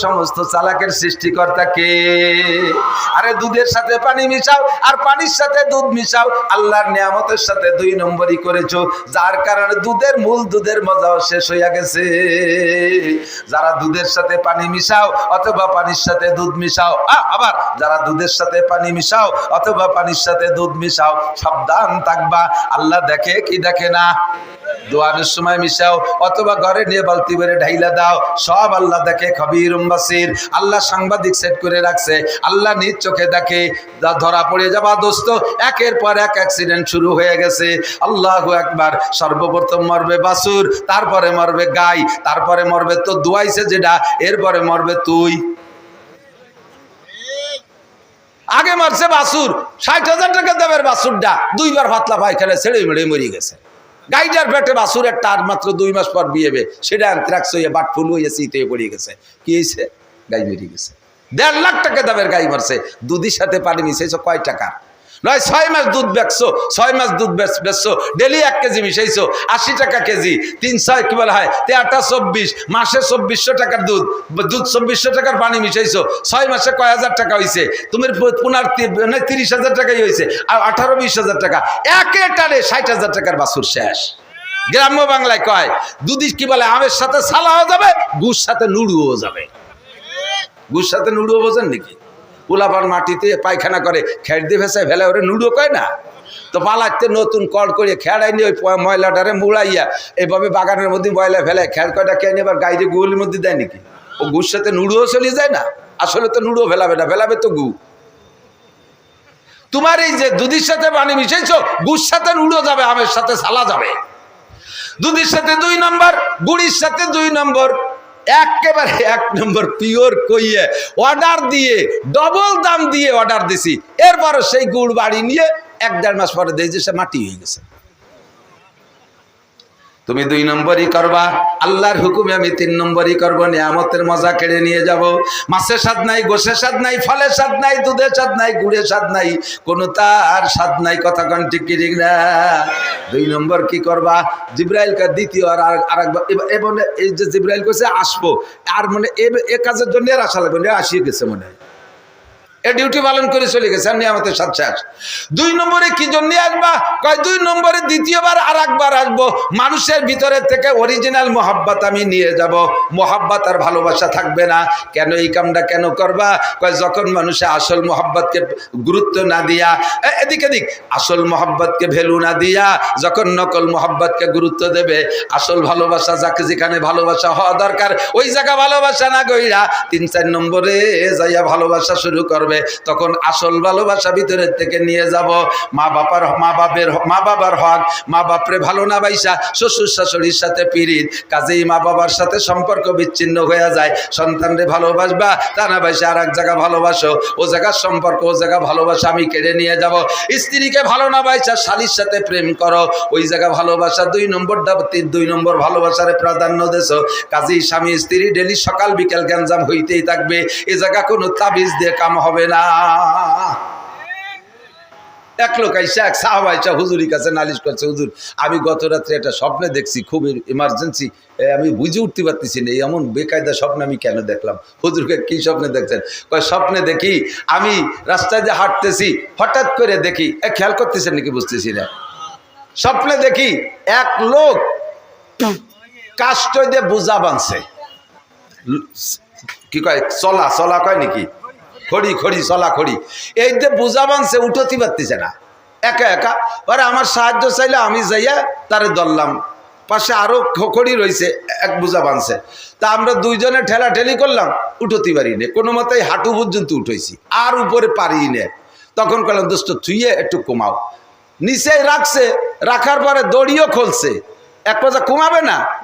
সমস্ত চালাকের সৃষ্টিকর্তা কে? আরে দুধের সাথে পানি মিশাও আর পানির সাথে দুধ মিশাও, আল্লাহর নিয়ামতের সাথে দুই নম্বরই করেছো, যার কারণে দুধের মূল দুধের মজাও শেষ হইয়া গেছে। যারা দুধের সাথে পানি মিশাও অথবা পানির সাথে দুধ মিশাও, আবার যারা দুধের সাথে পানি মিশাও অথবা পানির সাথে দুধ মিশাও, সাবধান থাকবা, আল্লাহ দেখে কি দেখে না? দোয়ানের সময় মিশাও অথবা ঘরে নিয়ে বালতি ভরে ঢাইলা দাও, সব আল্লাহ দেখে। খবীরুম বাসীর, আল্লাহ সাংবাদিক সেট করে রাখছে, আল্লাহ নিজ চোখে দেখে। ধরা পড়ে যাবা দোস্ত, একের পর এক অ্যাক্সিডেন্ট শুরু হয়ে গেছে। আল্লাহু আকবার। সর্বপ্রথম মরবে বাছুর, তারপরে মরবে গাই, তারপরে মরবে তো দুয়াইছে যেটা, এরপরে মরবে তুই। আগে মারছে বাছুর, ৬০,০০০ টাকা দামের বাছুরটা দুইবার পাতলা পায়খানা ছেড়ে মেড়ে মরে গেছে। গাইটার পেটে বাছুর একটা, আর মাত্র 2 মাস পর বিয়ে হবে, সেটা অ্যানথ্রাক্স হয়ে বাটফুল হয়ে শীতে পড়ে গেছে। কি হয়েছে? গাই মরে গেছে। 1.5 লাখ টাকা দামের গাই মারছে, দুধের সাথে পানি মিশাইছো কয় টাকা? নয় 6 মাস দুধ বেচছো, 6 মাস দুধ বেচছো, ডেলি 1 কেজি মিশাইছো, 80 টাকা কেজি, 300 কি বলা হয় 3 24, মাসে 2400 টাকার দুধ 2400 টাকার পানি মিশাইছো, 6 মাসে কয় হাজার টাকা হয়েছে? তুমি 30,000 টাকাই হয়েছে, আর 18-20,000 টাকা একে টানে 60,000 টাকার বাছুর শেষ। গ্রাম্য বাংলায় কয় দুধি কি বলে, আমের সাথে সালাও যাবে, গুড় সাথে নুড়ুও যাবে। গুড় সাথে নুড়ুও বোঝেন নাকি? পোলাপান মাটিতে পায়খানা করে, খেট দিয়ে ভেসে ফেলে, ওরে নুডো কয় না তো? পালাতে নতুন কল করে খেড়াই নিয়ে ওই ময়লাটারে মুড়াইয়া এভাবে বাগানের মধ্যে ময়লা ফেলে, খেড় কয়টা খেয়ে নিয়ে এবার গাইরে গুলির মধ্যে দেয় নাকি? ও গুড় সাথে নুডুও চলে যায় না? আসলে তো নুডুও ফেলাবে না, ফেলাবে তো গু। তোমার এই যে দুধের সাথে পানি মিশাইছো, গুড় সাথে নুডো যাবে, আমের সাথে সালা যাবে। দুধের সাথে 2 নম্বর, গুড়ির সাথে 2 নম্বর, একেবারে 1 নম্বর পিওর কইয়ে অর্ডার দিয়ে ডবল দাম দিয়ে অর্ডার দিছি। এরপরও সেই গুড় বাড়ি নিয়ে 1-1.5 মাস পরে দেখি যে সে মাটি হয়ে গেছে। তুমি 2 নম্বরই করবা, আল্লাহর হুকুমে আমি 3 নম্বরই করবো, নিয়ামতের মজা কেড়ে নিয়ে যাব। মাছের স্বাদ নাই, গোশের স্বাদ নাই, ফলের স্বাদ নাই, দুধের স্বাদ নাই, গুড়ের স্বাদ নাই, কোনো তার স্বাদ নাই। কথা কন ঠিক কি ঠিক না? 2 নম্বর কি করবা? জিব্রাইলকে দ্বিতীয় আর আরেকবার, এবং এই যে জিব্রাইল কইছে আসবো, আর মানে এ কাজের জন্য আর আসা লাগবে না, আসিয়ে গেছে মনে হয়, এ ডিউটি পালন করে চলে গেছে। আমি আমাদের সাথে 2 নম্বরে কি জন্য আসবা? কয় 2 নম্বরে দ্বিতীয়বার আর একবার আসবো, মানুষের ভিতরে থেকে অরিজিনাল মোহাব্বত আমি নিয়ে যাব, মোহাব্বত আর ভালোবাসা থাকবে না। কেন এই কামটা কেন করবা? কয় যখন মানুষে আসল মোহাব্বতকে গুরুত্ব না দিয়া, এদিক আসল মোহাব্বতকে ভ্যালু না দিয়া যখন নকল মোহাব্বতকে গুরুত্ব দেবে, আসল ভালোবাসা যাকে যেখানে ভালোবাসা হওয়া দরকার ওই জায়গা ভালোবাসা না গইরা 3-4 নম্বরে যাইয়া ভালোবাসা শুরু করবে, তখন আসল ভালোবাসা ভিতরের থেকে নিয়ে যাব। মা বাবার হক, মা বাপরে ভালো না বাইসা শ্বশুর শাশুড়ির সাথে পিরিত, কাজেই মা বাবার সাথে সম্পর্ক বিচ্ছিন্ন হয়ে যায়। সন্তানরে ভালোবাসবা, তা না বাইসা আর এক জায়গা ভালোবাসো, ও জায়গার সম্পর্ক ও জায়গা ভালোবাসা আমি কেড়ে নিয়ে যাব। স্ত্রীকে ভালো না বাইসা শালীর সাথে প্রেম করো, ওই জায়গা ভালোবাসা 2 নম্বর ভালোবাসারে প্রাধান্য দেছো। কাজেই স্বামী স্ত্রী ডেলি সকাল বিকেল গ্যাঞ্জাম হইতেই থাকবে, এ জায়গা কোনো তাবিজ দিয়ে কাম হবে না। এক লোক আইসা, এক সাহাবা আইসা হুজুরের কাছে নালিশ করছে, হুজুর আমি গত রাত্রে একটা স্বপ্নে দেখছি, খুব ইমার্জেন্সি, আমি বুঝে উঠতে পারতেছি না, এমন বেকায়দা স্বপ্ন আমি কেন দেখলাম? হুজুরকে কি স্বপ্নে দেখছেন? কয় স্বপ্নে দেখি আমি রাস্তায় যে হাঁটতেছি, হঠাৎ করে দেখি, খেয়াল করতেছেন নাকি বুঝতেছি না, স্বপ্নে দেখি এক লোক কাষ্ঠ দিয়ে বোঝা বাঁধছে, কি কয় চলা কয় নাকি, খড়ি চলা খড়ি, এই যে বোঝা বাঁধছে, উঠতে পারতেছে না, একা একা। পরে আমার সাহায্য চাইলে আমি যাইয়া তারে ধরলাম, পাশে আরো খড়ি রয়েছে, এক বোঝা বাঁধছে, তা আমরা 2 জনে ঠেলাঠেলি করলাম, উঠতে পারি না, কোনো মতেই হাঁটু পর্যন্ত উঠেছি, আর উপরে পারি না। তখন করলাম দোস্ত থুইয়ে একটু কমাও, নিচে রাখছে, রাখার পরে দড়িও খুলছে, 1 পাজা কমাবে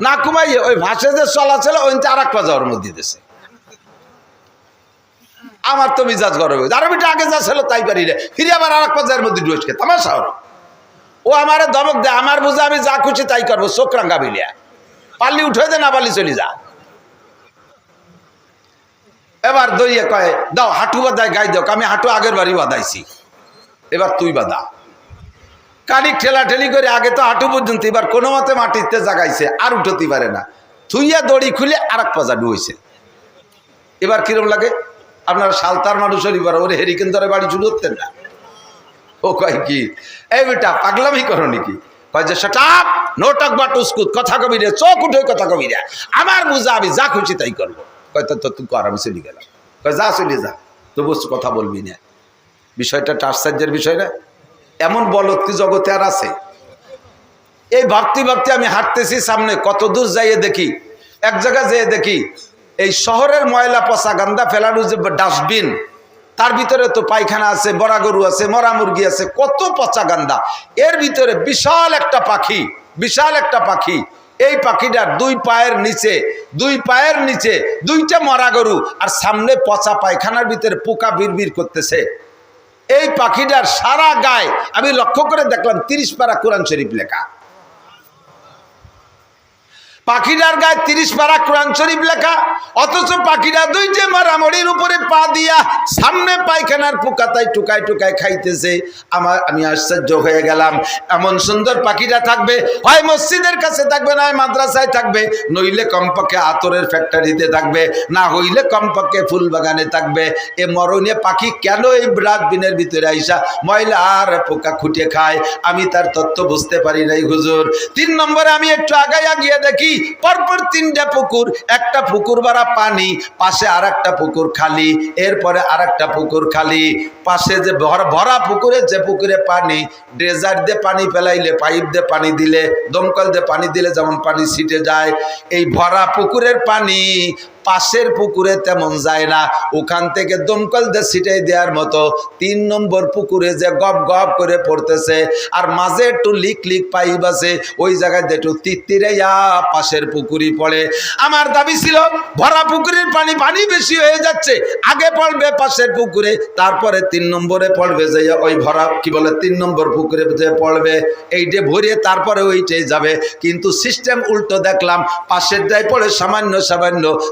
না কমাইয়ে ওই ভাসে যে চলাচল ওই 1 পাজা ওর মধ্যে দিয়েছে। আমার তো মিজাজ গরম হয়েছে, আরো মিটা আগে যা ছিল তাই পারি রে, ফিরে আবার 1 পাজার মধ্যে ঢুকে তামাশা হলো। ও আমারে ধমক দেয়, আমার বুঝে আমি যা খুশি তাই করবো, চোখ রাঙ্গা বিলিয়া, পারলি উঠে দে, না পারলি চলে যা। এবার দইয়ে কয় দাও হাঁটু বাঁধায় গাই দাও, আমি হাঁটু আগের বাড়ি বাঁধাইছি, এবার তুই বাঁধা। কানিক ঠেলাঠেলি করে আগে তো হাঁটু পর্যন্ত, এবার কোনো মতে মাটিতে জাগাইছে, আর উঠতে পারে না, থুইয়া দড়ি খুলে 1 পাজা ডুয়েছে। এবার কিরম লাগে? আপনারা সালতার মানুষের এবার ওরে হেরিকেন ধরে বাড়ি শুরু করতেন না? ও কয় কি, এই বেটা পাগলামি করো নাকি? কয় যে সেটা নোটক বা টুসকুত, কথা কবি রে, চোখ উঠে কথা কবি রে, আমার বুঝা আমি যা খুশি তাই করবো। কয় তো তুই কর, আমি চলে গেলাম। কয় যা চলে যা, তবু কথা বলবি না। বিষয়টা আশ্চর্যের বিষয় না? এমন বলত কি জগতে আর আছে? এই ভাবতে ভাবতে আমি হাঁটতেছি সামনে, কত দূর যাইয়ে দেখি, এক জায়গায় যেয়ে দেখি এই শহরের ময়লা পচা গান্দা ফেলার যে ডাস্টবিন, তার ভিতরে তো পায়খানা আছে, বড়া গরু আছে, মরা মুরগি আছে, কত পচা গান্দা। এর ভিতরে বিশাল একটা পাখি, বিশাল একটা পাখি। এই পাখিটার দুই পায়ের নিচে দুইটা মরা গরু, আর সামনে পচা পায়খানার ভিতরে পোকা বিড়বিড় করতেছে। এই পাখিটার সারা গায়ে আমি লক্ষ্য করে দেখলাম 30 পারা কোরআন শরীফ লেখা। পাখিটার গায়ে 30 পারা কোরআন শরীফ লেখা, অথচ পাখিটা দুইটা মারামরির উপরে পা দিয়া সামনে পায়খানার পোকাতায় টুকায় টুকায় খাইতেছে। আমি আশ্চর্য হয়ে গেলাম, এমন সুন্দর পাখিটা থাকবে হয় মসজিদের কাছে থাকবে, না হয় মাদ্রাসায় থাকবে, নইলে কমপক্ষে আতরের ফ্যাক্টরিতে থাকবে, না হইলে কমপক্ষে ফুল বাগানে থাকবে। এ মরণীয় পাখি কেন এই ডাস্টবিনের ভিতরে আইসা ময়লা আর পোকা খুঁটে খায়? আমি তার তত্ত্ব বুঝতে পারি নাই হুজুর। 3 নম্বরে আমি একটু আগাইয়া গিয়ে দেখি পরপর 3টা পুকুর, একটা পুকুর ভরা পানি, পাশে আর একটা পুকুর খালি, এরপরে আর একটা পুকুর খালি। পাশে যে ভরা পুকুরে, যে পুকুরে পানি, ড্রেজার দিয়ে পানি ফেলাইলে, পাইপ দিয়ে পানি দিলে, দমকল দিয়ে পানি দিলে যেমন পানি ছিটে যায়, এই ভরা পুকুরের পানি পাশের পুকুরে তেমন যায় না। ওখান থেকে দমকল দিয়ে ছিটাই দেওয়ার মতো 3 নম্বর পুকুরে যে গপ গপ করে পড়তেছে, আর মাঝে একটু লিক লিক পাইপ আছে, ওই জায়গায় একটু তিত্তিরাইয়া পাশের পুকুরি পড়ে। আমার দাবি ছিল ভরা পুকুরের পানি বেশি হয়ে যাচ্ছে, আগে পড়বে পাশের পুকুরে, তারপরে 3 নম্বরে পড়বে যে ওই ভরা কি বলে 3 নম্বর পুকুরে যে পড়বে, এইটে ভরিয়ে তারপরে ওইটাই যাবে। কিন্তু সিস্টেম উল্টো দেখলাম, পাশের ডায় পড়ে সামান্য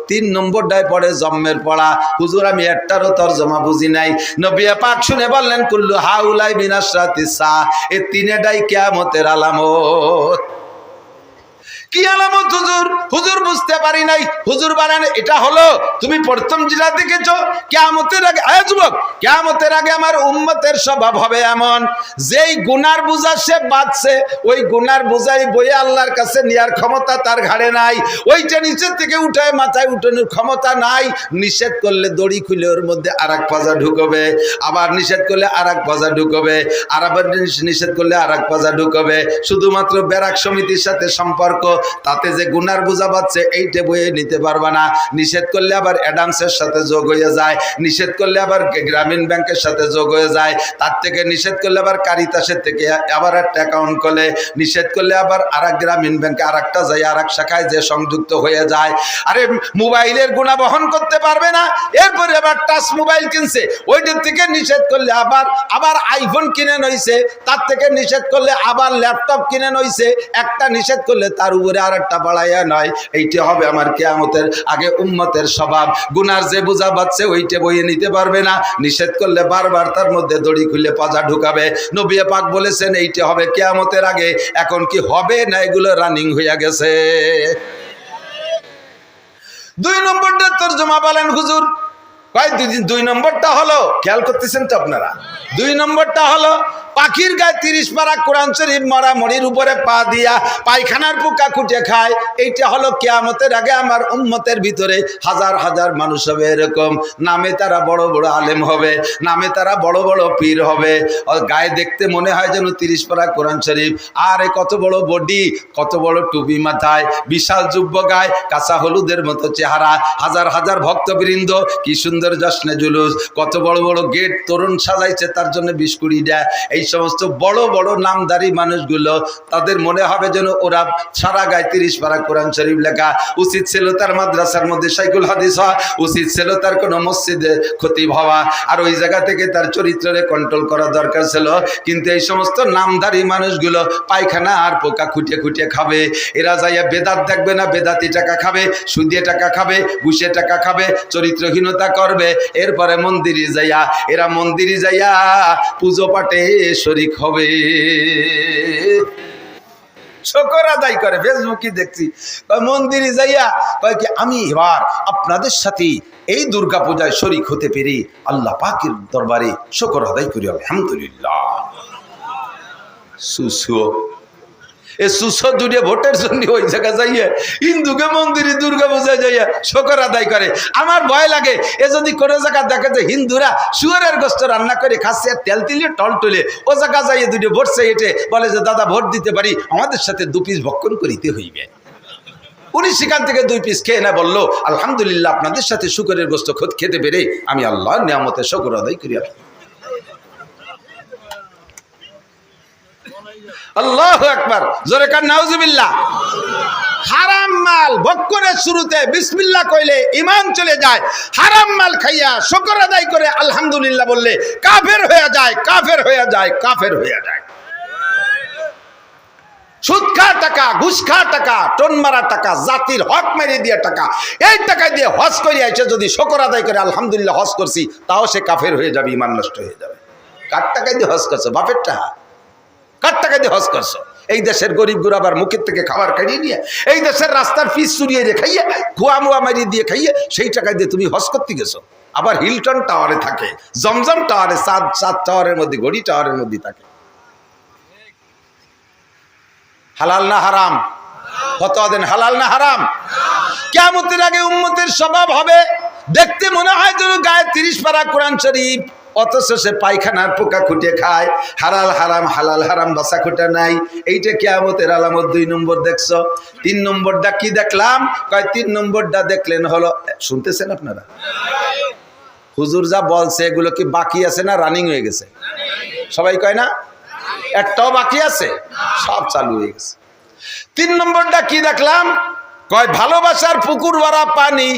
3 নম্বরটায় পড়ে জম্মের পড়া। হুজুর আমি একটারও তরজমা বুঝি নাই। নবী পাক শুনে বললেন কুল্লু হাউলাই বিনাশরাতিস সা, এই 3টাই কিয়ামতের আলামত। কি আলামত হুজুর? হুজুর বুঝতে পারি নাই। হুজুর বলেন এটা হলো, তুমি প্রথম যেটা দেখেছো কিয়ামতের আগে, যুবক কিয়ামতের আগে আমার উম্মতের স্বভাব হবে এমন, যেই গুনার বোঝা সে বাঁধছে, ওই গুনার বোঝাই বয়ে আল্লাহর কাছে নেওয়ার ক্ষমতা তার ঘাড়ে নাই, ওইটা নিচের থেকে উঠায় মাথায় উঠানোর ক্ষমতা নাই। নিষেধ করলে দড়ি খুলে ওর মধ্যে আরেক পাজা ঢুকবে, আবার নিষেধ করলে আরেক পাজা ঢুকবে, আর আবার নিষেধ করলে আরেক পাজা ঢুকবে। শুধুমাত্র ব্যারাক সমিতির সাথে সম্পর্ক, তাতে যে গুনার বোঝা পাচ্ছে এইটা বয়ে নিতে পারবে না। নিষেধ করলে আবার অ্যাডামসের সাথে যোগ হয়ে যায়, নিষেধ করলে আবার গ্রামীণ ব্যাংকের সাথে যোগ হয়ে যায়, তার থেকে নিষেধ করলে আবার কারিতাসের থেকে আবার একটা অ্যাকাউন্ট করলে, নিষেধ করলে আবার আরেক গ্রামীণ ব্যাংকে আরেকটা যায়, আরেক শাখায় যে সংযুক্ত হয়ে যায়। আরে মোবাইলের গুণা বহন করতে পারবে না, এরপরে আবার টাচ মোবাইল কিনছে, ওইটার থেকে নিষেধ করলে আবার আইফোন কিনে নইছে, তার থেকে নিষেধ করলে আবার ল্যাপটপ কিনে নইছে, একটা নিষেধ করলে তার উপরে আর একটা বাড়াইয়া নয়। এইটা হবে আমার কিয়ামতের আগে উম্মতের স্বভাব। গুনার যে বোঝা বাচ্ছে ওইটা বইয়ে নিতে পারবে না, নিষেধ করলে বারবার তার মধ্যে দড়ি খুলে পাজা ঢুকাবে। নবী পাক বলেছেন এইটা হবে কিয়ামতের আগে। এখন কি হবে না এগুলো রানিং হইয়া গেছে? 2 নম্বরটা তরজমা বলেন হুজুর। কয় 2 নম্বরটা হলো, খেয়াল করতেছেন তো আপনারা, 2 নম্বরটা হলো পাখির গায়ে 30 পারা কোরআন শরীফ মরামরির উপরে পা দিয়া পায়খানার পোকা খুঁটে খায়। এইটা হলো কিয়ামতের আগে আমার উম্মতের ভিতরে হাজার হাজার মানুষ হবে এরকম, নামে তারা বড় বড় আলেম হবে, নামে তারা বড় বড় পীর হবে, গায়ে দেখতে মনে হয় যেন 30 পারা কোরআন শরীফ, আর কত বড় বডি, কত বড় টুপি মাথায়, বিশাল যুব্য গায়ে, কাঁচা হলুদের মতো চেহারা, হাজার হাজার ভক্তবৃন্দ, কি সুন্দর জশ্নে জুলুস, কত বড় বড় গেট তরুণ সাজাইছে তার জন্য 20-20 দেয়। এই সমস্ত বড় বড় নামদারি মানুষগুলো, তাদের মনে হবে যেন ওরা সারা গায়ে 30 পারা কোরআন শরীফ লেখা। উচিত ছিল তার মাদ্রাসার মধ্যে শাইখুল হাদিস হওয়া, উচিত ছিল তার কোনো মসজিদে খতিব হওয়া, আর ওই জায়গা থেকে তার চরিত্রে কন্ট্রোল করা দরকার ছিল। কিন্তু এই সমস্ত নামদারি মানুষগুলো পায়খানা আর পোকা খুঁটে খুঁটে খাবে। এরা যাইয়া বেদাত দেখবে না, বেদাতি টাকা খাবে, সুদিয়ে টাকা খাবে, ঘুষে টাকা খাবে, চরিত্রহীনতা করবে। এরপরে মন্দিরে যাইয়া, এরা মন্দিরে যাইয়া পুজো পাঠে শরীক হবে, শুকর আদায় করে। ফেসবুকে দেখছি মন্দিরে যাইয়া কয় কি আমি এবার আপনাদের সাথে এই দুর্গা পূজায় শরীক হতে পেরে আল্লাহ পাকের দরবারে শুকর আদায় করি আলহামদুলিল্লাহ। সুসো এ সুসো দুটো ভোটের জন্য ওই জায়গা যাইয়ে হিন্দুকে মন্দিরে দুর্গা পূজায় যাইয়া শুকর আদায় করে। আমার ভয় লাগে এ যদি কোনো জায়গা দেখে যে হিন্দুরা শুয়ারের গোস্ত রান্না করে খাচ্ছে আর তেল তিলে টল টলে, ও জায়গা যাইয়ে দুটো ভোট চাইতে বলে যে দাদা ভোট দিতে পারি, আমাদের সাথে 2 পিস ভক্ষণ করিতে হইবে। উনি সেখান থেকে 2 পিস খেয়ে না বললো আলহামদুলিল্লাহ আপনাদের সাথে শুকরের গোস্ত খেতে পেরে আমি আল্লাহর নিয়ামতে শুকর আদায় করি। আল্লাহু আকবার, জোরে কান নাউজুবিল্লাহ। হারাম মাল ভক্ষণের শুরুতে বিসমিল্লাহ কইলে ঈমান চলে যায়। হারাম মাল খাইয়া শুকর আদায় করে আলহামদুলিল্লাহ বললে কাফের হয়ে যায়, কাফের হয়ে যায়, কাফের হয়ে যায়। সুদ খা টাকা, ঘুষ খা টাকা, টোন মারা টাকা, জাতির হক মেরে দিয়ে টাকা, এই টাকা দিয়ে হজ করে এসে যদি শুকর আদায় করে আলহামদুলিল্লাহ হজ করছি, তাও সে কাফের হয়ে যাবে, ঈমান নষ্ট হয়ে যাবে। কার টাকা দিয়ে হজ করছো? বাপের টাকা। কার টাকা দিয়ে হজ করছো? এই দেশের গরিব গুরাবার মুখের থেকে খাবার খাইয়ে নিয়ে, এই দেশের রাস্তার ফিস চুরিয়ে রে খাইয়ে, খোয়া মুয়া মারিয়ে দিয়ে খাইয়ে, সেই টাকা দিয়ে তুমি হজ করতে গেছো। আবার হিলটন টাওয়ারে থাকে, জমজম টাওয়ারে, সাত টাওয়ারের মধ্যে, ঘড়ি টাওয়ারের মধ্যে থাকে। হালাল না হারাম? ফতোয়া দেন, হালাল না হারাম? কিয়ামতের আগে উম্মতের স্বভাব হবে দেখতে মনে হয় যেন গায়ে 30 পারা কোরআন শরীফ, অথচ সে পায়খানার পোকা খুঁটে খায়। হালাল হারাম, হালাল হারাম বাসা খুঁটা নাই। এইটা কিয়ামতের আলামত। 2 নম্বর দেখছো। 3 নম্বরটা কি দেখলাম? কয় 3 নম্বরটা দেখলেন হলো, শুনতেছেন আপনারা? হুজুর যা বলছে এগুলো কি বাকি আছে না রানিং হয়ে গেছে? সবাই কয় না একটাও বাকি আছে, সব চালু হয়ে গেছে। 3 নম্বরটা কি দেখলাম? কয় ভালোবাসার পুকুর ভরা পানি।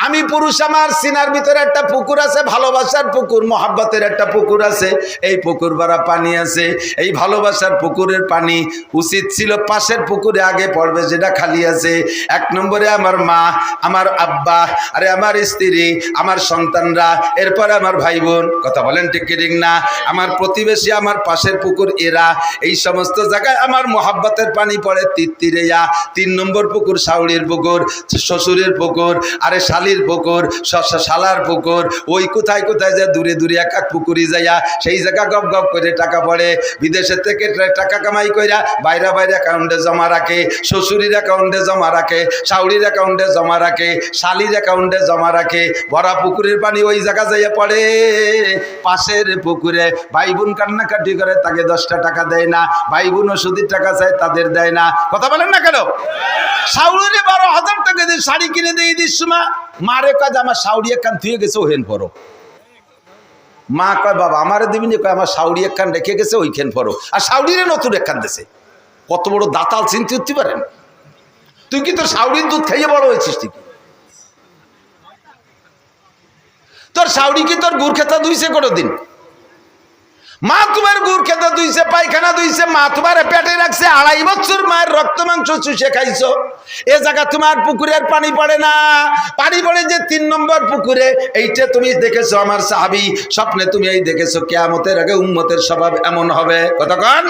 আমি পুরুষ, আমার সিনার ভিতরে একটা পুকুর আছে, ভালোবাসার পুকুর, মহাব্বতের একটা পুকুর আছে, এই পুকুর ভরা পানি আছে। এই ভালোবাসার পুকুরের পানি উচিত ছিল পাশের পুকুরে আগে পড়বে, যেটা খালি আছে। 1 নম্বরে আমার মা, আমার আব্বা, আরে আমার স্ত্রী, আমার সন্তানরা, এরপরে আমার ভাই বোন। কথা বলেন ঠিক কি ঠিক না? আমার প্রতিবেশী, আমার পাশের পুকুর, এরা। এই সমস্ত জায়গায় আমার মহাব্বতের পানি পড়ে তিত্তিরেয়া। 3 নম্বর পুকুর শাওড়ির পুকুর, শ্বশুরের পুকুর, আরে শালির পুকুর, শালার পুকুর। ওই কোথায় কোথায় যায় দূরে দূরে এক এক পুকুরি যাইয়া সেই জায়গা গপ গপ করে টাকা পড়ে। বিদেশের থেকে টাকা কামাই কইরা বাইরে বাইরে অ্যাকাউন্টে জমা রাখে, শ্বশুরির অ্যাকাউন্টে জমা রাখে, শাওড়ির অ্যাকাউন্টে জমা রাখে, শালির অ্যাকাউন্টে জমা রাখে। ভরা পুকুরের পানি ওই জায়গা যাইয়া পড়ে পাশের পুকুরে। ভাই বোন কান্নাকাটি করে, তাকে 10টা টাকা দেয় না। ভাই বোন ওষুধের টাকা চায়, তাদের দেয় না। কথা বলেন না কেন? শাওড়িরে 12,000 টাকা দিয়ে শাড়ি কিনে দেয় ঈদের সময়। মারে কাজ আমার শাওড়ি একখান থুয়ে গেছে, ওহেন পড়ো। মা কয় বাবা আমারে দিবি না? কয় আমার শাওড়ি একখান রেখে গেছে, ওইখান পড়ো। আর শাওড়িরে নতুন একখান দিছে। কত বড় দাতাল চিন্তা করতে পারেন? তুই কি তোর শাওড়ির দুধ খাইয়ে বড় হয়েছিস? তুই তোর শাওড়ি কি তোর গুড় খেতা ধুইছে কোনোদিন? মা তোমার গুড় খেতে ধুইছে, পায়খানা ধুইছে, মা তোমার পেটে রাখছে। 2.5 বছর মায়ের রক্ত মাংস চুষে খাইছো। এ জায়গা তোমার পুকুরের পানি পড়ে না, পানি পড়ে যে 3 নম্বর পুকুরে। এইটা তুমি দেখেছো আমার সাহাবী, স্বপ্নে তুমি এই দেখেছো। কিয়ামতের আগে উম্মতের স্বভাব এমন হবে। কতক্ষণ?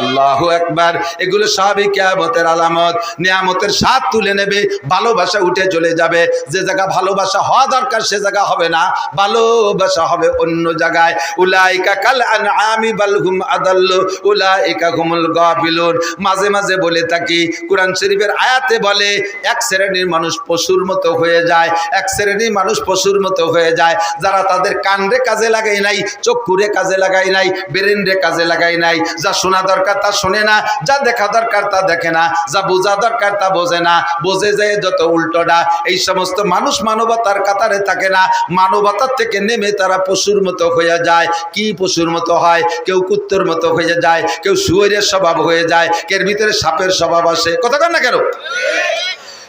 আল্লাহু আকবার। এগুলো সবই কিয়ামতের আলামত। নিয়ামতের স্বাদ তুলে নেবে, ভালোবাসা উঠে চলে যাবে। যে জায়গা ভালোবাসা হওয়া দরকার সে জায়গা হবে না, ভালোবাসা হবে অন্য জায়গায়। উলাইকা কাল আনআমি বাল হুম আদাল্লু উলাইকা হুমুল গাফিলুন। মাঝে মাঝে বলে থাকি, কোরআন শরীফের আয়াতে বলে 1 শ্রেণীর মানুষ পশুর মতো হয়ে যায়, 1 শ্রেণীর মানুষ পশুর মতো হয়ে যায়, যারা তাদের কানরে কাজে লাগাই নাই, চক্ষুরে কাজে লাগাই নাই, ব্রেনরে কাজে লাগাই নাই। যা শোনা দরকার তা শোনে না, যা দেখা দরকার তা দেখে না, যা বোঝা দরকার তা বোঝে না, বোঝে যায় যত উল্টোটা। এই সমস্ত মানুষ মানবতার কাতারে থাকে না, মানবতার থেকে নেমে তারা পশুর মতো হয়ে যায়। কি পশুর মতো হয়? কেউ কুত্তর মতো হয়ে যায়, কেউ শুয়োরের স্বভাব হয়ে যায়, কের ভিতরে সাপের স্বভাব আসে। কথা কন না কেন?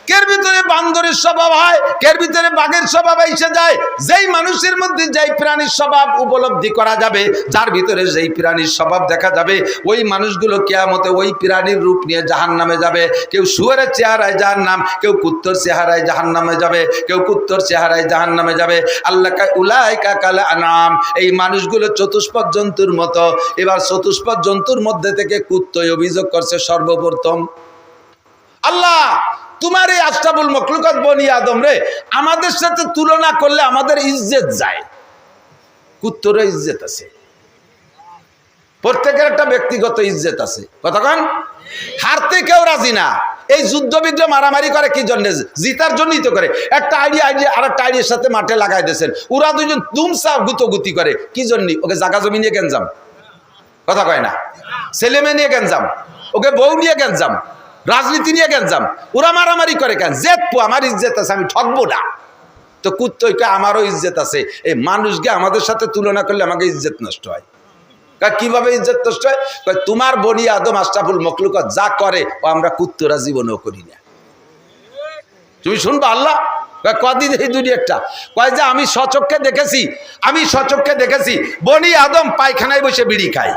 কের ভিতরে বান্দরের স্বভাব হয়, কের ভিতরে বাঘের স্বভাব এসে যায়। যেই মানুষের মধ্যে যেই প্রাণীর স্বভাব উপলব্ধি করা যাবে, যার ভিতরে যেই প্রাণীর স্বভাব দেখা যাবে, ওই মানুষগুলো কিয়ামতে ওই প্রাণীর রূপ নিয়ে জাহান্নামে যাবে। কেউ শুয়োরের চেহারায় জাহান্নাম, কেউ কুত্তর চেহারায় জাহান্নামে যাবে, কেউ কুত্তর চেহারায় জাহান্নামে যাবে। আল্লাহ উলাইকা কাল আনআম। এই মানুষগুলো চতুষ্পদ জন্তুর মতো। এবার চতুষ্পদ জন্তুর মধ্যে থেকে কুত্তই অভিযোগ করছে সর্বপ্রথম। আল্লাহ তোমার এই আশরাফুল মখলুকাত বনি আদম রে আমাদের সাথে তুলনা করলে আমাদের ইজ্জত যায়। কুত্তরও ইজ্জত আছে, প্রত্যেকের একটা ব্যক্তিগত ইজ্জত আছে। কতক্ষণ হারতে কেউ রাজি না। এই যুদ্ধ বিগ্রহ মারামারি করে কি জন্য? জিতার জন্যই তো করে। একটা আইডিয়া আর একটা আইডিয়ার সাথে মাঠে লাগাই দিয়েছেন, ওরা দুজন দুমসা গুতোগুতি করে কি জন্য? ওকে জাগা জমি নিয়ে গেঞ্জাম, কথা কয় না, ছেলে মেয়ে নিয়ে গেঞ্জাম, ওকে বউ নিয়ে গেঞ্জাম, রাজনীতি নিয়ে গেঞ্জাম। ওরা মারামারি করে কেন? জেতপো আমার ইজ্জত আছে, আমি ঠকবো না। তো কুত্তইকে আমারও ইজ্জত আছে। এই মানুষকে আমাদের সাথে তুলনা করলে আমাকে ইজ্জত নষ্ট হয়। কিভাবে ইজ্জত নষ্ট হয়? তোমার বনি আদম আশরাফুল মখলুকাত যা করে ও আমরা কুত্তরা জীবনেও করি না। তুমি শুনবা আল্লাহ কদিন এই দুনিয়াটা কয় যে আমি সচক্ষে দেখেছি বনি আদম পায়খানায় বসে বিড়ি খায়।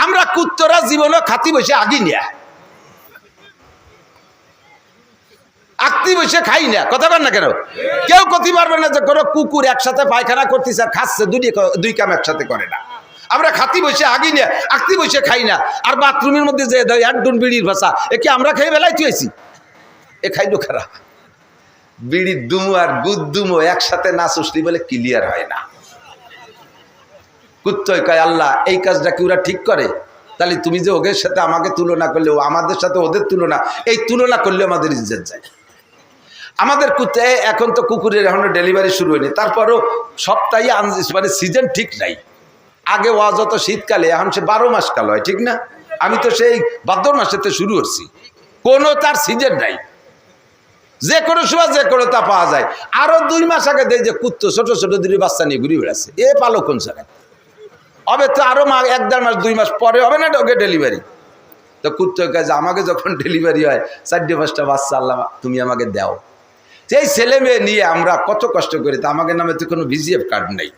আমরা কুত্তরা জীবনেও খাতি বসে আগি নিয়া আকতি বসে খাই না। কথা বল না কেন? কেউ করতে পারবে না যে কোনো কুকুর একসাথে পায়খানা করতেছে আর খাচ্ছে, দুই কাম একসাথে করে না। আমরা খাতি বসে আগি না, আকতি বসে খাই না। আর বাথরুমের মধ্যে যে একদম বিড়ির ভাষা একে আমরা খাই বেলায় তুইছি, এ খাইলো খারাপ। বিড়ির দুমো আর গুদ দুমো একসাথে না চুষলি বলে ক্লিয়ার হয় না। কুত্তই কয় আল্লাহ এই কাজটা কি ওরা ঠিক করে? তাহলে তুমি যে ওদের সাথে আমাকে তুলনা করলে, আমাদের সাথে ওদের তুলনা, এই তুলনা করলে আমাদের ইজ্জত যায়। আমাদের কুত্তে এখন তো কুকুরের এখনো ডেলিভারি শুরু হয়নি, তারপরও সপ্তাহে মানে সিজন ঠিক নাই। আগে ওয়া যত শীতকালে, এখন সে 12 মাস কাল হয়, ঠিক না? আমি তো সেই ভাদ্র মাসেতে শুরু করছি, কোনো তার সিজন নাই, যে কোনো সময় যে কোনো তা পাওয়া যায়। আরো 2 মাস আগে দেয় যে কুত্তো ছোট ছোট 2 বাচ্চা নিয়ে ঘুরে বেড়াচ্ছে, এ পালো কোন জায়গায় হবে? তো আরো 1-1.5 মাস 2 মাস পরে হবে না ওকে ডেলিভারি। তো কুত্তোর কাছে আমাকে যখন ডেলিভারি হয় 4-5টা বাচ্চা আল্লাহ তুমি আমাকে দাও। সেই ছেলে মেয়ে নিয়ে আমরা কত কষ্ট করি, তা আমাদের নামে তো কোনো ভিজিএফ কার্ড নেই,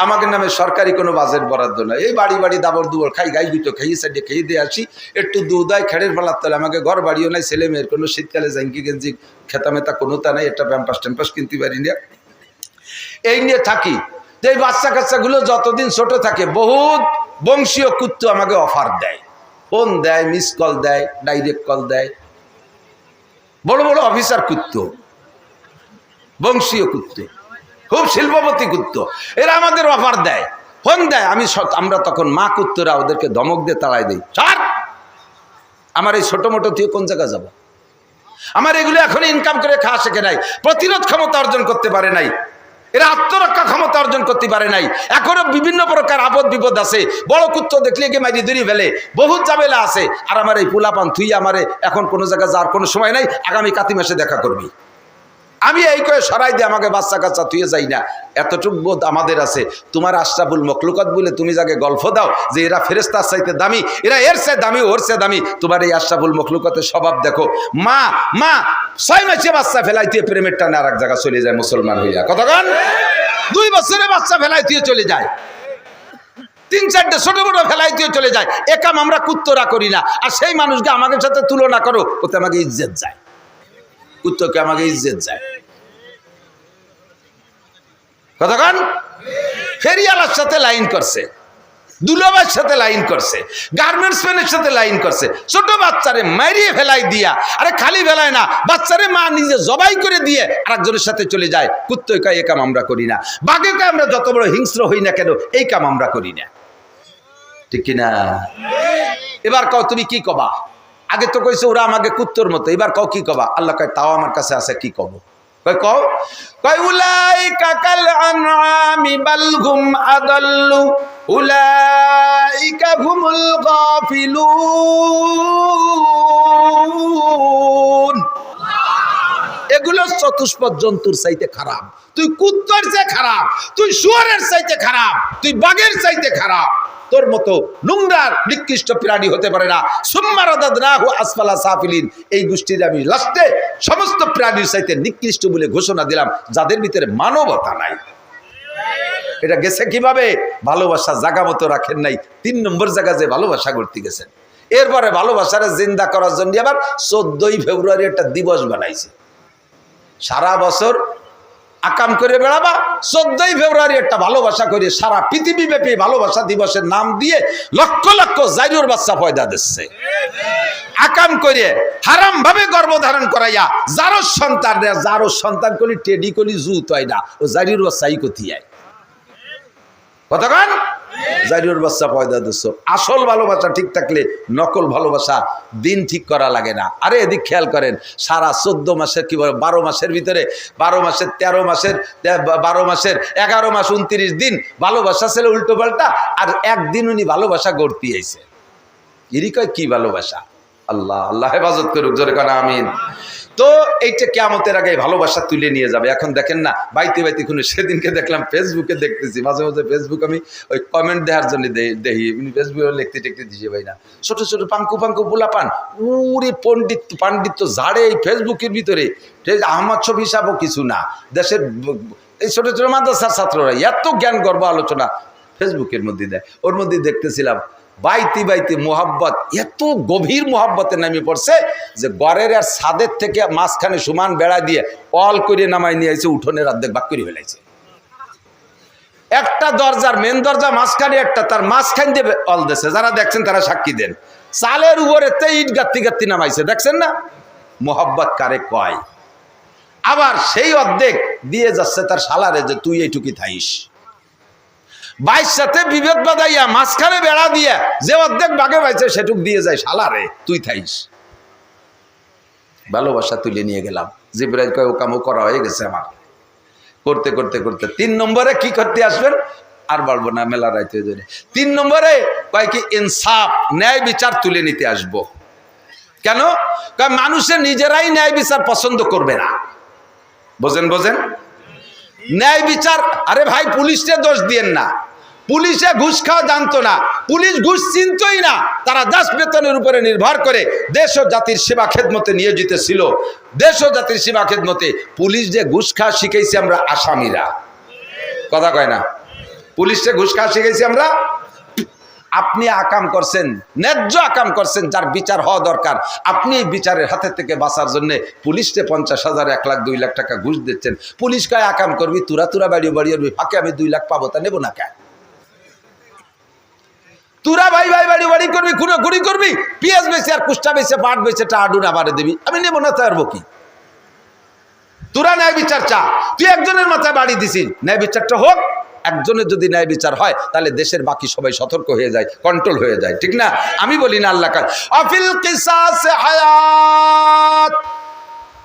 আমাদের নামে সরকারি কোনো বাজেট বরাদ্দ নয়। এই বাড়ি বাড়ি দাবর দুবর খাই, গাই দুটো খাইয়ে সাইডে খেয়ে দিয়ে আসি, একটু দুধাই খেড়ের ফেলার তলে আমাকে ঘর বাড়িও নাই, ছেলে মেয়ের কোনো শীতকালে জাঙ্কি গেঞ্জি খেতা মেতা কোনো তা নাই, একটা প্যাম্পাস ট্যাম্পাস কিনতে পারি না, এই নিয়ে থাকি। তো এই বাচ্চা কাচ্চাগুলো যতদিন ছোট থাকে বহুত বংশীয় কুত্তো আমাকে অফার দেয়, ফোন দেয়, মিস কল দেয়, ডাইরেক্ট কল দেয়, বড় বড় অফিসার কুত্তো, বংশীয় কুত্তো, খুব শিল্পপতি কুত্তো, এরা আমাদের অফার দেয়, ফোন দেয়। আমরা তখন মা কুত্তরা ওদেরকে ধমক দিয়ে তাড়াই দিই, স্যার আমার এই ছোট মোটো তুই কোন জায়গায় যাবো? আমার এগুলো এখন ইনকাম করে খাওয়া শেখে নাই, প্রতিরোধ ক্ষমতা অর্জন করতে পারে নাই, এরা আত্মরক্ষা ক্ষমতা অর্জন করতে পারে নাই, এখনো বিভিন্ন প্রকার আপদ বিপদ আছে। বড় কুত্তো দেখলে গিয়ে মাইরি ধরি ফেলে, বহুত ঝামেলা আছে। আর আমার এই পোলাপান তুই আমারে এখন কোনো জায়গায় যাওয়ার কোনো সময় নাই, আগামী কাতি মাসে দেখা করবি। আমি এই কয়ে সরাই দিয়ে আমাকে বাচ্চা কাচ্চা তুই যাই না, এতটুক বোধ আমাদের আছে। তোমার আশরাফুল মখলুকাত বলে তুমি যাকে গল্প দাও যে এরা ফেরেশতার চাইতে দামি, এরা এর চেয়ে দামি, ওর চেয়ে দামি, তোমার এই আশরাফুল মখলুকাতের স্বভাব দেখো। মা 6 মাসে বাচ্চা ফেলাইতে প্রেমের টানে আর এক জায়গা চলে যায় মুসলমান হইয়া। কতক্ষণ 2 বছরে বাচ্চা ফেলাইতে চলে যায়, 3-4টে ছোট বড় ফেলাইতে চলে যায়। এ কাম আমরা কুত্তরা করি না। আর সেই মানুষকে আমাদের সাথে তুলনা করো, ওতে আমাকে ইজ্জত যায়, কুত্তকে আমাকে ইজ্জত যায়। কতক্ষণ ফেরিয়ালার সাথে লাইন করছে, দুলাভাইয়ের সাথে লাইন করছে, গার্মেন্টস ম্যানের সাথে লাইন করছে, ছোট বাচ্চারে মারিয়ে ফেলাই দিয়া, আরে খালি ফেলায় না, বাচ্চারে মা নিজে জবাই করে দিয়ে আরেকজনের সাথে চলে যায়। কুত্তই কয় এই কাম আমরা করি না, বাঘে কয় আমরা যত বড় হিংস্র হই না কেন এই কাম আমরা করি না, ঠিক কিনা? এবার কও তুমি কি কবা? আগে তো কইছে ওরা আমাকে কুত্তর মতো, এবার কও কি কবা? আল্লাহ কয় তাও আমার কাছে আছে, কি কব? কয় উলাইকা কাল আনআমি বাল হুম আদাল্লু উলাইকা হুমুল গাফিলুন। এগুলো চতুষ্পদ জন্তুর চাইতে খারাপ, তুই কুত্তার চেয়ে খারাপ, তুই শুয়োরের চাইতে খারাপ, তুই বাঘের চাইতে খারাপ, তোর মতো নোংরার নিকৃষ্ট প্রাণী হতে পারে না। সুম্মা রাদাদনাহু আসফালা সাফিলিন, এই গোষ্ঠীর আমি লাস্টে সমস্ত প্রাণীর চাইতে নিকৃষ্ট বলে ঘোষণা দিলাম, যাদের ভিতরে মানবতা নাই। এটা গেছে কিভাবে? ভালোবাসা জায়গা মতো রাখেন নাই, 3 নম্বর জায়গা যে ভালোবাসা করতে গেছেন। এরপরে ভালোবাসারে জিন্দা করার জন্য আবার 14ই ফেব্রুয়ারি একটা দিবস বানাইছে, সারা বছর আকাম করে বেড়াবা, 14ই ফেব্রুয়ারি একটা ভালোবাসা করে সারা পৃথিবী ব্যাপী ভালোবাসা দিবসের নাম দিয়ে লক্ষ লক্ষ জাইরুর বাচ্চা পয়দা দিচ্ছে। আকাম করে হারাম ভাবে গর্ভধারণ করাইয়া যারো সন্তান কলি টেডি কলি জুত হয় না ও জারির বাচ্চাই কোথায় কতক্ষণ জারির বাচ্চা পয়দা দিচ্ছ। আসল ভালোবাসা ঠিক থাকলে নকল ভালোবাসা দিন ঠিক করা লাগে না। আরে এদিক খেয়াল করেন, সারা 14 মাসের কি বলে 12 মাসের ভিতরে 12 মাসের 13 মাসের 12 মাসের 11 মাস 29 দিন ভালোবাসা ছিল উল্টো পাল্টা, আর একদিন উনি ভালোবাসা গড়তে আইছে। এরই কয় কি ভালোবাসা? আল্লাহ আল্লাহ হেফাজত করুক, জোরে কানা আমিন। তো এইটা কিয়ামতের আগে ভালোবাসা তুলে নিয়ে যাবে। এখন দেখেন না বাইতে বাইতে কোনো, সেদিনকে দেখলাম ফেসবুকে দেখতেছি, মাঝে মাঝে ফেসবুক আমি ওই কমেন্ট দেওয়ার জন্য দেখি, ফেসবুকে লিখতে টেকতে দিছে ভাই না, ছোট ছোট পাঙ্কু পাঙ্কু পোলা পান উরে পাণ্ডিত্য ঝাড়ে এই ফেসবুকের ভিতরে। আহমদ ছবি হিসাবও কিছু না, দেশের এই ছোট ছোট মাদ্রাসার ছাত্ররা এত জ্ঞান গর্ব আলোচনা ফেসবুকের মধ্যে দেয়। ওর মধ্যে দেখতেছিলাম বাইতে বাইতে মোহাব্বত, এত গভীর মোহাব্বতে নামে পড়ছে যে গড়ের আর ছাদের থেকে মাঝখানে সমান বেড়া দিয়ে অল করে নামাই নিয়ে আসে, উঠোনের অর্ধেক ভাগ করে ফেলাইছে। একটা দরজার মেন দরজা মাঝখানে একটা, তার মাঝখান দিয়ে অল দিয়েছে। যারা দেখছেন তারা সাক্ষী দেন, চালের উপরে ইট গাত্তি গাত্তি নামাইছে। দেখছেন না মোহাব্বত কারে কয়? আবার সেই অর্ধেক দিয়ে যাচ্ছে তার শালারে যে তুই এইটুকি থাইস। বাইর সাথে বিভেদ বাদাইয়া মাঝখানে বেড়া দিয়ে যে অর্ধেক বাগে পাইছে সেটুক দিয়ে যায় শালারে তুই থাইস। ভালোবাসা তুলে নিয়ে গেলাম। জিবরাইল কয় ও কামও করা হয়ে গেছে আমার। করতে করতে করতে 3 নম্বরে কি করতে আসবেন আর বলবো না, মেলা রাইতে ধরে। 3 নম্বরে কয় কি ইনসাফ, ন্যায় বিচার তুলে নিতে আসবো। কেন? কয় মানুষের নিজেরাই ন্যায় বিচার পছন্দ করবে না। বোঝেন বোঝেন ন্যায় বিচার। আরে ভাই পুলিশকে দোষ দিয়েন না, পুলিশে ঘুষ খাওয়া জানতো না, পুলিশ ঘুষ চিনতই না। তারা দাস বেতনের উপরে নির্ভর করে দেশ ও জাতির সেবা খেদমতে নিয়োজিত ছিল। দেশ ও জাতির সেবা খেদমতে পুলিশ যে ঘুষ খাওয়া শিখেছি আমরা আসামিরা, কথা কয় না, পুলিশে ঘুষ খাওয়া শিখেছি আমরা। আপনি আকাম করছেন, ন্যায্য আকাম করছেন, যার বিচার হওয়া দরকার, আপনি এই বিচারের হাতে থেকে বাঁচার জন্য পুলিশকে 50,000 1 লাখ 2 লাখ টাকা ঘুষ দিচ্ছেন। পুলিশ কয় আকাম করবি, তুরা বাড়িয়ে বাড়িয়ে ফাঁকে আমি 2 লাখ পাবো, তা নেবো না কেন? তুরা ভাই বাড়ি করবি, খুঁড়ি করবি, পেঁয়াজ বেছে আর কুষ্টা বেছে পাট বেছে টাডুন আবারে দিবি, আমি নেবো না, তো পারবো কি? তোরা ন্যায় বিচার চা, তুই একজনের মাথায় বাড়ি দিছিস, ন্যায় বিচারটা হোক। একজনের যদি ন্যায় বিচার হয় তাহলে দেশের বাকি সবাই সতর্ক হয়ে যায়, কন্ট্রোল হয়ে যায়, ঠিক না? আমি বলি না আল্লাহ কাল আফিল কিসাস হায়াত,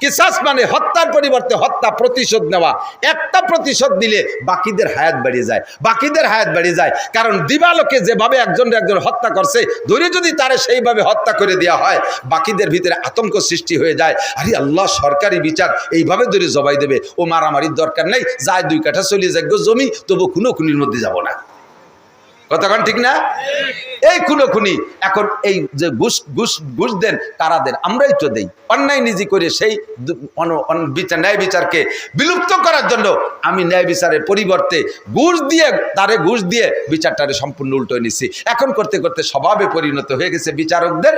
কিসাস মানে হত্যার পরিবর্তে হত্যা প্রতিশোধ নেওয়া। একটা প্রতিশোধ দিলে বাকিদের হায়াত বেড়ে যায়, বাকিদের হায়াত বেড়ে যায়। কারণ দিবালোকে যেভাবে একজন হত্যা করছে, ধরে যদি তারে সেইভাবে হত্যা করে দেওয়া হয়, বাকিদের ভিতরে আতঙ্ক সৃষ্টি হয়ে যায়। আরে আল্লাহ সরকারি বিচার এইভাবে ধরে জবাই দেবে, ও মারামারির দরকার নেই, যায় 2 কাঠা চলিয়ে যাক জমি, তবু খুনোখুনির মধ্যে যাব না। কতক্ষণ ঠিক না? এই খুনোখুনি এখন এই যে ঘুষ দেন, কারা দেন? আমরাই তো দেই। অন্যায় নিজে করে সেই ন্যায় বিচারকে বিলুপ্ত করার জন্য আমি ন্যায় বিচারের পরিবর্তে ঘুষ দিয়ে বিচারটারে সম্পূর্ণ উল্টো নিচ্ছি। এখন করতে করতে স্বভাবে পরিণত হয়ে গেছে। বিচারকদের,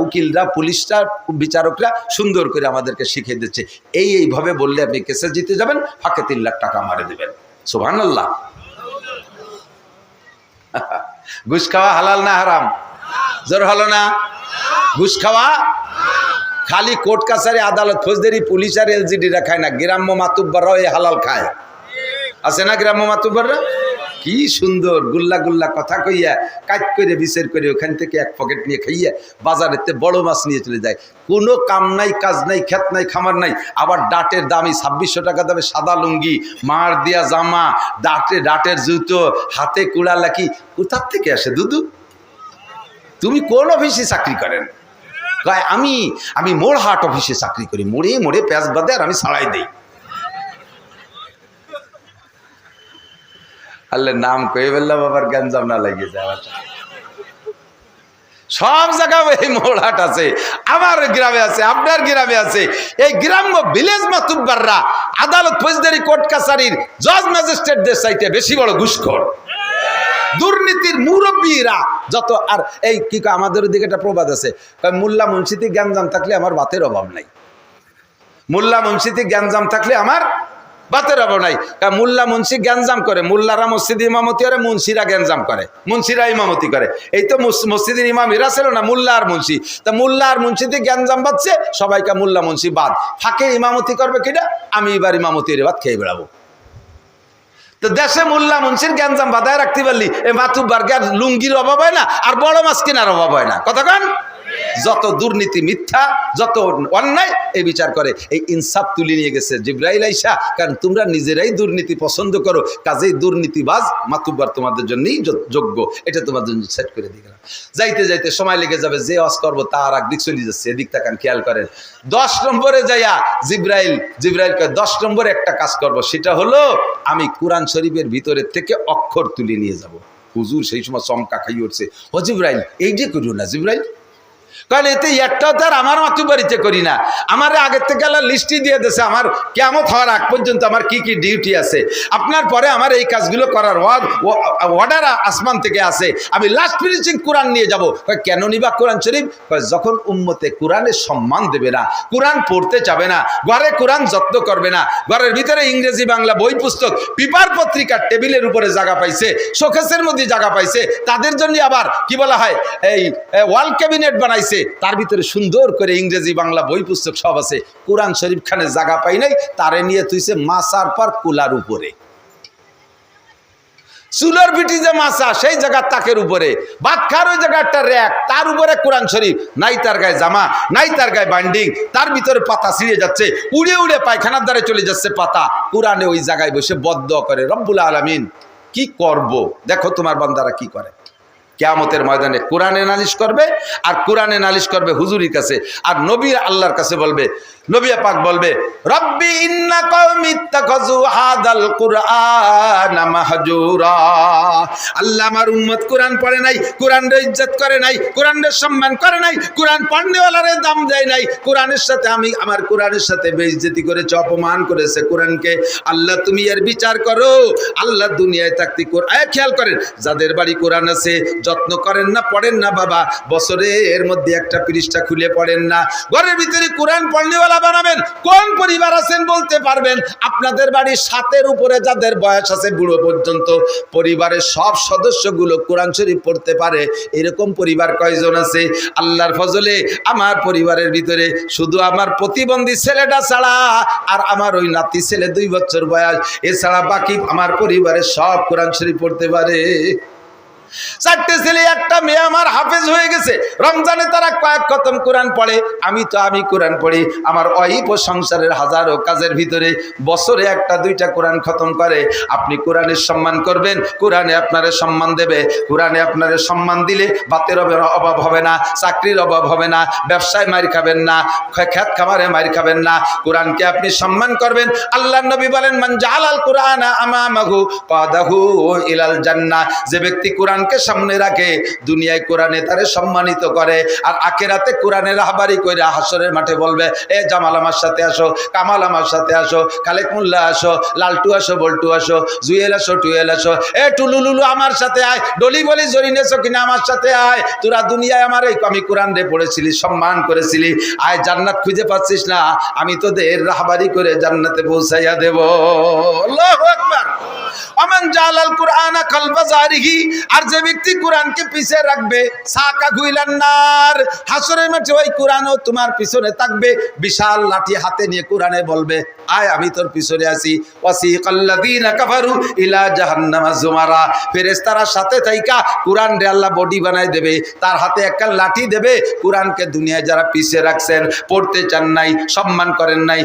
উকিলরা, পুলিশরা, বিচারকরা সুন্দর করে আমাদেরকে শিখিয়ে দিচ্ছে, এইভাবে বললে আপনি কেসে জিতে যাবেন, ফাঁকে 3 লাখ টাকা মারে দেবেন। সুবহানাল্লাহ। ঘুষ খাওয়া হালাল না হারাম? জোর হলো না? ঘুষ খাওয়া খালি কোর্ট কাছারি আদালত ফৌজদারি পুলিশ আর এলজিডিরা খায় না, গ্রাম্য মাতুব্বররাও এই হালাল খায়। আছে না গ্রাম্য মাতুব্বররা? কি সুন্দর গুল্লা গুল্লা কথা কইয়া কাজ করে বিচার করে ওখান থেকে 1 পকেট নিয়ে খাইয়া বাজারেতে বড় মাছ নিয়ে চলে যায়। কোনো কাম নাই, কাজ নাই, ক্ষেত নাই, খামার নাই। আবার ডাটের দামি 2600 টাকা দামে সাদা লুঙ্গি, মার দিয়া জামা, ডাটের জুতো, হাতে কুড়া লাকি, কোথার থেকে আসে? দুদু তুমি কোন অফিসে চাকরি করেন? আমি মোড়হাট অফিসে চাকরি করি, মোড়ে প্যাঁচ বাদে আর আমি ছাড়াই দেই। আল্লাহ নাম কয়ে বললাম, আবার গ্যাঞ্জাম না লাগিয়ে যায়। সব জায়গায় এই মোড়হাট আছে, আমার গ্রামে আছে, আপনার গ্রামে আছে। এই গ্রাম্য ভিলেজ মাতুব্বাররা আদালত ফৌজদারি কোর্ট কাছারির জজ ম্যাজিস্ট্রেটদের চাইতে বেশি বড় ঘুষখোর। দুর্নীতির মুরব্বীরা যত। আর এই কি আমাদের ওদিকে একটা প্রবাদ আছে, মোল্লা মুন্সিতে গ্যাঞ্জাম থাকলে আমার ভাতের অভাব নাই। মোল্লা মুন্সিতে গ্যাঞ্জাম থাকলে আমার বাতের অভাব নাই। মোল্লা মুন্সি গ্যাঞ্জাম করে, মোল্লারা মসজিদে ইমামতি করে, মুন্সিরা গ্যাঞ্জাম করে, মুন্সিরা ইমামতি করে। এই তো মসজিদের ইমাম এরা ছিল না, মোল্লা আর মুন্সি। তা মোল্লা আর মুন্সিতে গ্যাঞ্জাম বাজছে, সবাইকে মোল্লা মুন্সি বাদ, ফাঁকে ইমামতি করবে কিনা, আমি এবার ইমামতির বাদ খেয়ে বেড়াবো। তো দেশে মোল্লা মুন্সির গ্যাঞ্জাম বাধায় রাখতে পারলি, এ মাতুব্বারকে আর লুঙ্গির অভাব হয় না, আর বড় মাছ কেনার অভাব হয় না। কথা কন? যত দুর্নীতি, মিথ্যা, যত অন্যায় এই বিচার করে। এই ইনসাফ তুলে নিয়ে গেছে জিবরাইল আইসা, কারণ তোমরা নিজেরাই দুর্নীতি পছন্দ করো, কাজেই দুর্নীতিবাজ মাতুব্বার তোমাদের জন্যই যোগ্য, এটা তোমাদের জন্য সেট করে দিয়ে গেলাম। যাইতে যাইতে সময় লেগে যাবে, যে ওয়াজ করবো তার একদিক চলে যাচ্ছে, এদিক তাকান, খেয়াল করেন। 10 নম্বরে যাইয়া জিবরাইল 10 নম্বরে একটা কাজ করব, সেটা হলো আমি কোরআন শরীফের ভিতরের থেকে অক্ষর তুলে নিয়ে যাব। হুজুর সেই সময় চমকা খাই উঠছে, ও জিবরাইল এই যে করিও না জিবরাইল, কারণ এতে একটাও তার আমার মাতুবাড়িতে করি না। আমার আগের থেকে আল্লাহ লিস্টই দিয়ে দিয়েছে, আমার কিয়ামত হওয়ার আগ পর্যন্ত আমার কি কি ডিউটি আছে, আপনার পরে আমার এই কাজগুলো করার অর্ডার আসমান থেকে আছে। আমি লাস্ট ফিনিশিং কোরআন নিয়ে যাব। কেন নিবা কোরআন শরীফ? যখন উম্মতে কোরআনের সম্মান দেবে না, কোরআন পড়তে যাবে না, ঘরে কোরআন যত্ন করবে না, ঘরের ভিতরে ইংরেজি বাংলা বই পুস্তক পেপার পত্রিকার টেবিলের উপরে জায়গা পাইছে, শোকেসের মধ্যে জায়গা পাইছে, তাদের জন্য আবার কি বলা হয় এই ওয়াল ক্যাবিনেট বানাইছে, তার ভিতরে সুন্দর করে ইংরেজি বাংলা বই পুস্তক সব আছে, কোরআন শরীফ খানে জায়গা পাই নাই, তারে নিয়ে তুইছে মাছার পর কুলার উপরে, চুলার পিঠি যে মাছা সেই জায়গার তাকের উপরে, ভাত খাওয়ার ওই জায়গা একটা র্যাক, তার উপরে কোরআন শরীফ, নাই তার গায়ে জামা, নাই তার গায়ে বাইন্ডিং, তার ভিতরে পাতা ছিঁড়ে যাচ্ছে, উড়ে উড়ে পায়খানার দ্বারে চলে যাচ্ছে পাতা, কোরআনে ওই জায়গায় বসে বদদোয়া করে। রব্বুল আলামিন কি করব, দেখো তোমার বান্দারা কি করে। কিয়ামতের ময়দানে কোরআনে নালিশ করবে, আর কোরআনে নালিশ করবে হুজুরির কাছে, আর নবী আল্লাহর কাছে বলবে, নবী পাক বলবে রব্বি ইন্না কওমি ইত্তাখাযু হাদাল কুরআনা মাহজুরা। আল্লাহ আমার উম্মত কোরআন পড়ে নাই, কোরআনের ইজ্জত করে নাই, কোরআনের সম্মান করে নাই, কোরআন পড়নেওয়ালারে দাম দেয় নাই, কোরআনের সাথে আমি আমার কোরআনের সাথে বেইজ্জতি করেছে, অপমান করেছে কোরআনকে। আল্লাহ তুমি এর বিচার করো। আল্লাহ দুনিয়ায় থাকতে খেয়াল করেন, যাদের বাড়ি কোরআন আছে যত্ন করেন না, পড়েন না বাবা, বছরে এর মধ্যে একটা পৃষ্ঠা খুলে পড়েন না, ঘরের ভিতরে কোরআন পড়নেওয়ালা বানাবেন। কোন পরিবার আছেন বলতে পারবেন? আপনাদের বাড়ির 7-এর উপরে যাদের বয়স আছে বুড়ো পর্যন্ত, পরিবারের সব সদস্যগুলো কোরআন শরীফ পড়তে পারে, এরকম পরিবার কয়জন আছে? আল্লাহর ফজলে আমার পরিবারের ভিতরে শুধু আমার প্রতিবন্ধী ছেলেটা ছাড়া, আর আমার ওই নাতি ছেলে 2 বছর বয়স, এছাড়া বাকি আমার পরিবারের সব কোরআন শরীফ পড়তে পারে। 4টে ছেলে 1টা মেয়ে আমার হাফেজ হয়ে গেছে, রমজানে তারা কয়েক খতম কোরআন পড়ে, আমি কোরআন পড়ি। আমার ওয়াইফ ও সংসারের হাজারো কাজের ভিতরে বছরে 1টা 2টা কোরআন খতম করে। আপনি কোরআনের সম্মান করবেন, কোরআনে আপনারে সম্মান দেবে। কোরআনে আপনারে সম্মান দিলে বাতের অভাব হবে না, চাকরির অভাব হবে না, ব্যবসায় মার খাবেন না, খেত খামারে মার খাবেন না। কোরআনকে আপনি সম্মান করবেন। আল্লাহর নবী বলেন মান জাআলাল কুরআনা আমামাহু কাদাহু ইলাল জান্নাহ। যে ব্যক্তি কোরআন সামনে রাখে, দুনিয়ায় কোরআনে তারে সম্মানিত করে, আর আখিরাতে কোরআনের রাহবারি কইরা হাসরের মাঠে বলবে, এ জামাল আমার সাথে আসো, কামাল আমার সাথে আসো, খালেক মোল্লা আসো, লালটু আসো, বল্টু আসো, জুয়েল আসো, টুয়েল আসো, এ টুলুলুলু আমার সাথে আয়, ডলি বলি জরিনেছো কিনা আমার সাথে আয়, তোরা দুনিয়ায় আমার এই আমি কোরআন রে পড়েছিলি, সম্মান করেছিলি, আয় জান্নাত খুঁজে পাচ্ছিস না, আমি তোদের রাহবারি করে জান্নাতে পৌঁছাইয়া দেব। আল্লাহু আকবার। আমান জালাল কুরআনা কলবা জারিহি, আর যে ব্যক্তি কোরআনকে পিছে রাখবে, সাকা গুইলান নার, হাসরের মাঠে ওই কোরআনও তোমার পিছনে থাকবে, বিশাল লাঠি হাতে নিয়ে কোরআনে বলবে, আয় আমি তোর পিছনে আছি। ওয়াসিকাল্লাযীনা কাফারু ইলা জাহান্নামা যুমারা, ফেরেশতারা সাথে থাইকা কোরআন রে আল্লাহ বডি বানাই দেবে, তার হাতে একটা লাঠি দেবে। কোরআনকে দুনিয়ায় যারা পিছে রাখছেন, পড়তে চান নাই, সম্মান করেন নাই,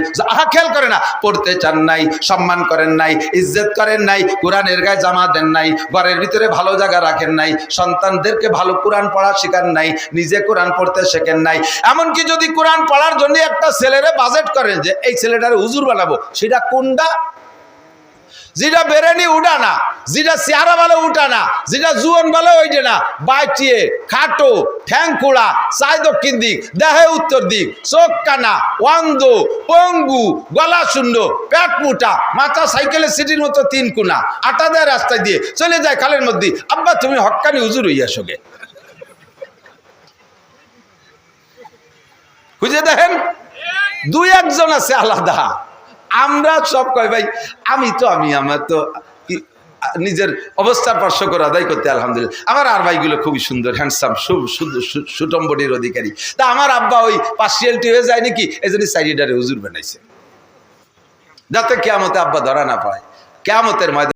খেয়াল করে না, পড়তে চান নাই, সম্মান করেন নাই, ইজ্জত করেন নাই, কোরআনের গায়ে জামা দেন নাই, ঘরের ভিতরে ভালো জায়গা রাখেন নাই, সন্তানদেরকে ভালো কোরআন পড়া শেখান নাই, নিজে কোরআন পড়তে শেখেন নাই। এমনকি যদি কোরআন পড়ার জন্য একটা ছেলেরে বাজেট করেন যে এই ছেলেটারে হুজুর বানাবো, সেটা কোনটা? যেটা বেরেনি উঠা না, যেটা চেহারা ভালো উঠা না, যেটা জুয়ন ভালো ওইটা না, বাইটিয়ে খাটো, ঠ্যাং খোড়া, চাই দক্ষিণ দিক, দেহে উত্তর দিক, চোখ কানা, অন্ধ, পঙ্গু, গলা শূন্য, পেট মোটা, মাথা সাইকেলের সিটির মতো 3 কোনা, আটা দেয় রাস্তায় দিয়ে চলে যায় খালের মধ্যে, আব্বা তুমি হক্কানি হুজুর হইয়া সঙ্গে খুঁজে দেখেন। 2-1 জন আছে আলাদা, আমরা সব কয় ভাই আমি আমার তো নিজের অবস্থার পার্শ্ব করে আদায় করতে আলহামদুলিল্লাহ। আমার আর ভাইগুলো খুবই সুন্দর, হ্যান্ডসাম, সুটম বডির অধিকারী। তা আমার আব্বা ওই পার্সিয়ালিটি হয়ে যায় নাকি, এই জন্য সাইডারে হুজুর বানাইছে, যাতে কেয়ামতে আব্বা ধরা না পায়। কেয়ামতের ময়দানে